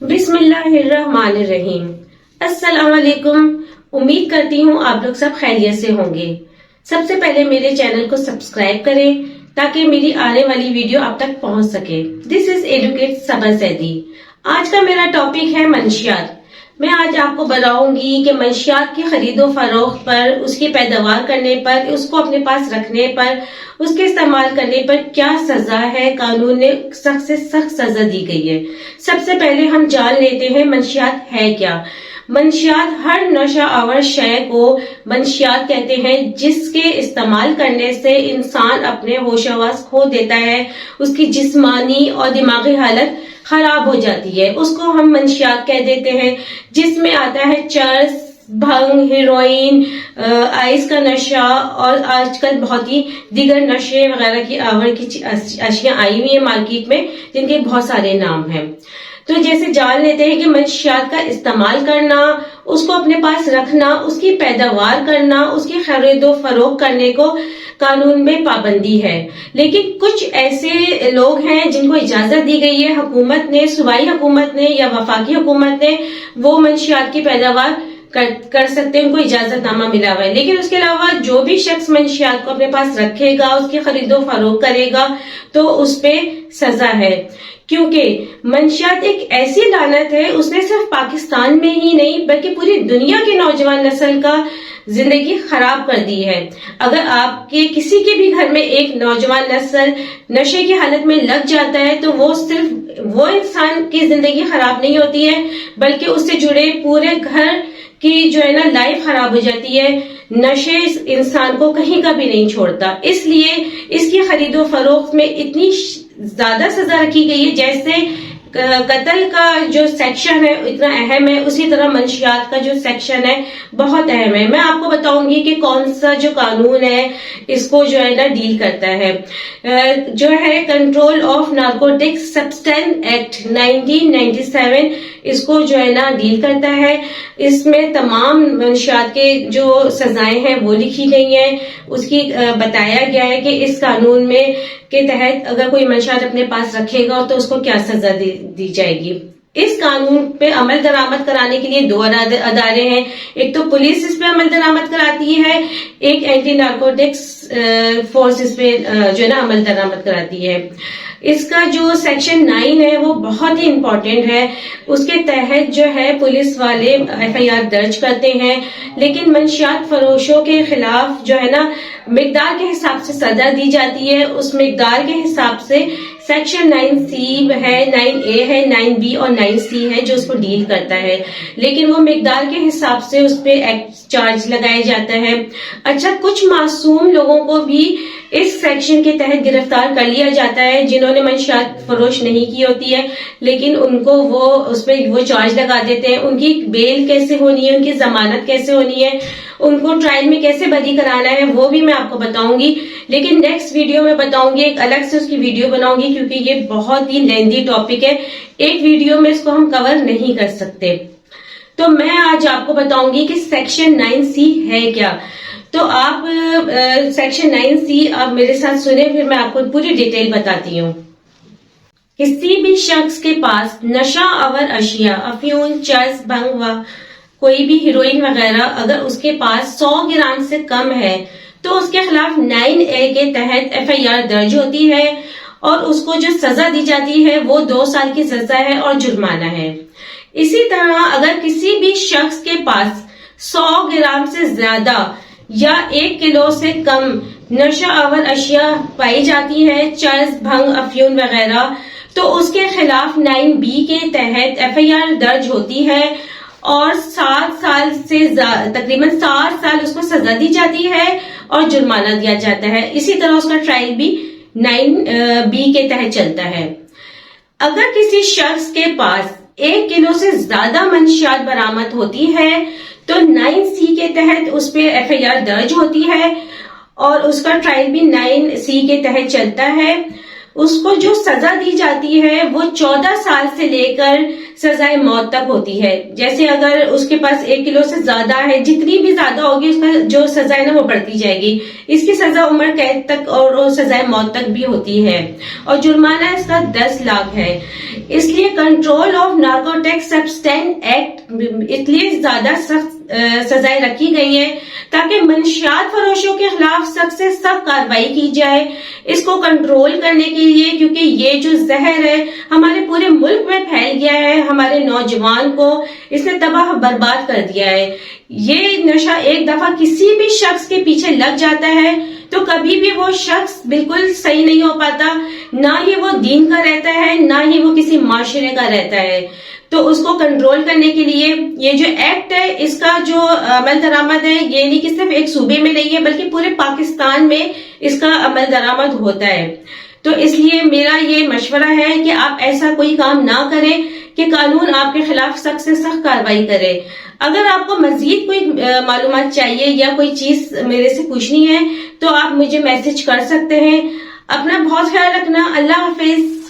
बिस्मिल्लाहिर्रहमानिर्रहीम। अस्सलाम वालेकुम। उम्मीद करती हूँ आप लोग सब खैरियत से होंगे। सबसे पहले मेरे चैनल को सब्सक्राइब करें ताकि मेरी आने वाली वीडियो आप तक पहुंच सके। दिस इज एडुकेट सबा सैदी। आज का मेरा टॉपिक है मंशियात। मैं आज आपको बताऊंगी कि मंशियात की खरीदो फरोख्त पर, उसकी पैदावार करने पर, उसको अपने पास रखने पर, उसके इस्तेमाल करने पर क्या सजा है। कानून ने सख्त से सख्त सजा दी गई है। सबसे पहले हम जान लेते हैं मंशियात है क्या। मंशियात हर नशा आवर शय को मंशियात कहते हैं जिसके इस्तेमाल करने से इंसान अपने होश हवास खो देता है, उसकी जिस्मानी और दिमागी हालत खराब हो जाती है, उसको हम मंशियात कह देते हैं। जिसमें आता है चरस, भंग, हेरोइन, आइस का नशा और आजकल बहुत ही दीगर नशे वगैरह की आवर की अशियां आई हुई है मार्केट में, जिनके बहुत सारे नाम हैं। तो जैसे जान लेते हैं कि मंशियात का इस्तेमाल करना, उसको अपने पास रखना, उसकी पैदावार करना, उसकी खरीदो फरोख्त करने को कानून में पाबंदी है। लेकिन कुछ ऐसे लोग हैं जिनको इजाजत दी गई है हुकूमत ने, सूबाई हुकूमत ने या वफाकी हुकूमत ने, वो मंशियात की पैदावार कर सकते हैं, उनको इजाजतनामा मिला हुआ है। लेकिन उसके अलावा जो भी शख्स मंशियात को अपने पास रखेगा, उसकी खरीदो फरोख्त करेगा, तो उस पे सजा है। क्योंकि मंशियात एक ऐसी लानत है, उसने सिर्फ पाकिस्तान में ही नहीं बल्कि पूरी दुनिया के नौजवान नस्ल का जिंदगी खराब कर दी है। अगर आपके किसी के भी घर में एक नौजवान नस्ल नशे की हालत में लग जाता है तो वो सिर्फ वो इंसान की जिंदगी खराब नहीं होती है, बल्कि उससे जुड़े पूरे घर की जो है ना लाइफ खराब हो जाती है। नशे इंसान को कहीं का भी नहीं छोड़ता, इसलिए इसकी खरीदो फरोख्त में इतनी ज्यादा सजा रखी गई है। जैसे कत्ल का जो सेक्शन है इतना अहम है, उसी तरह मंशियात का जो सेक्शन है बहुत अहम है। मैं आपको बताऊंगी कि कौन सा जो कानून है इसको जो है ना डील करता है। जो है control of narcotics substance act 1997 इसको जो है ना डील करता है। इसमें तमाम मंशियात के जो सजाएं हैं वो लिखी गई हैं। उसकी बताया गया है कि इस कानून में के तहत अगर कोई मंशियात अपने पास रखेगा तो उसको क्या सजा दी जाएगी। इस कानून पे अमल दरामद कराने के लिए दो अदारे हैं। एक तो पुलिस इस पे अमल दरामद कराती है, एक एंटी नारकोटिक्स फोर्स इस पे जो है ना अमल दरामद कराती है। इसका जो सेक्शन 9 है वो बहुत ही इम्पोर्टेंट है। उसके तहत जो है पुलिस वाले FIR दर्ज करते हैं, लेकिन मंशियात फरोशों के खिलाफ जो है ना मिकदार के हिसाब से सजा दी जाती है। उस मिकदार के हिसाब से सेक्शन 9C है, 9A है, 9B और 9C है जो उसको डील करता है। लेकिन वो मिकदार के हिसाब से उस पे एक्ट चार्ज लगाया जाता है। अच्छा, कुछ मासूम लोगों को भी इस सेक्शन के तहत गिरफ्तार कर लिया जाता है जिन्होंने मंशियात फरोश नहीं की होती है, लेकिन उनको वो उस पर वो चार्ज लगा देते हैं। उनकी बेल कैसे होनी है, उनकी जमानत कैसे होनी है, उनको ट्रायल में कैसे बरी कराना है, वो भी मैं आपको बताऊंगी। लेकिन नेक्स्ट वीडियो में बताऊंगी, एक अलग से उसकी वीडियो बनाऊंगी क्योंकि ये बहुत ही लेंथी टॉपिक है, एक वीडियो में इसको हम कवर नहीं कर सकते। तो मैं आज आपको बताऊंगी कि सेक्शन 9C है क्या। तो आप सेक्शन 9C आप मेरे साथ सुने, फिर मैं आपको पूरी डिटेल बताती हूँ। किसी भी शख्स के पास नशा आवर अशिया, अफयून, चरस, भंग व कोई भी हीरोइन वगैरह अगर उसके पास 100 ग्राम से कम है तो उसके खिलाफ 9A के तहत FIR दर्ज होती है और उसको जो सजा दी जाती है वो 2 साल की सजा है और जुर्माना है। इसी तरह अगर किसी भी शख्स के पास 100 ग्राम से ज्यादा या 1 किलो से कम नशा आवर अशिया पाई जाती है, चरस, भंग, अफयून वगैरह, तो उसके खिलाफ 9B के तहत FIR दर्ज होती है और 7 साल से तकरीबन 7 साल उसको सजा दी जाती है और जुर्माना दिया जाता है। इसी तरह उसका ट्रायल भी 9B के तहत चलता है। अगर किसी शख्स के पास 1 किलो से ज्यादा मंशियात बरामद होती है तो 9C के तहत उस पे FIR दर्ज होती है और उसका ट्रायल भी 9C के तहत चलता है। उसको जो सजा दी जाती है वो 14 साल से लेकर سزائے موت تک ہوتی ہے. جیسے اگر اس کے پاس 1 کلو سے زیادہ ہے، جتنی بھی زیادہ ہوگی اس کا جو سزا ہے نا وہ بڑھتی جائے گی. اس کی سزا عمر قید تک اور سزائے موت تک بھی ہوتی ہے، اور جرمانہ اس کا 10 لاکھ ہے. اس لیے control of narcotic substance act اس لیے زیادہ سخت سزائیں رکھی گئی ہیں تاکہ منشیات فروشوں کے خلاف سخت سے سخت کارروائی کی جائے اس کو کنٹرول کرنے کے لیے، کیونکہ یہ جو زہر ہے ہمارے پورے ملک میں پھیل گیا ہے، ہمارے نوجوان کو اس نے تباہ برباد کر دیا ہے. یہ نشہ ایک دفعہ کسی بھی شخص کے پیچھے لگ جاتا ہے تو کبھی بھی وہ شخص بالکل صحیح نہیں ہو پاتا، نہ ہی وہ دین کا رہتا ہے نہ ہی وہ کسی معاشرے کا رہتا ہے. تو اس کو کنٹرول کرنے کے لیے یہ جو ایکٹ ہے اس کا جو عمل درآمد ہے یہ نہیں کہ صرف ایک صوبے میں نہیں ہے بلکہ پورے پاکستان میں اس کا عمل درآمد ہوتا ہے. تو اس لیے میرا یہ مشورہ ہے کہ آپ ایسا کوئی کام نہ کریں کہ قانون آپ کے خلاف سخت سے سخت کارروائی کرے. اگر آپ کو مزید کوئی معلومات چاہیے یا کوئی چیز میرے سے پوچھنی ہے تو آپ مجھے میسج کر سکتے ہیں. اپنا بہت خیال رکھنا. اللہ حافظ.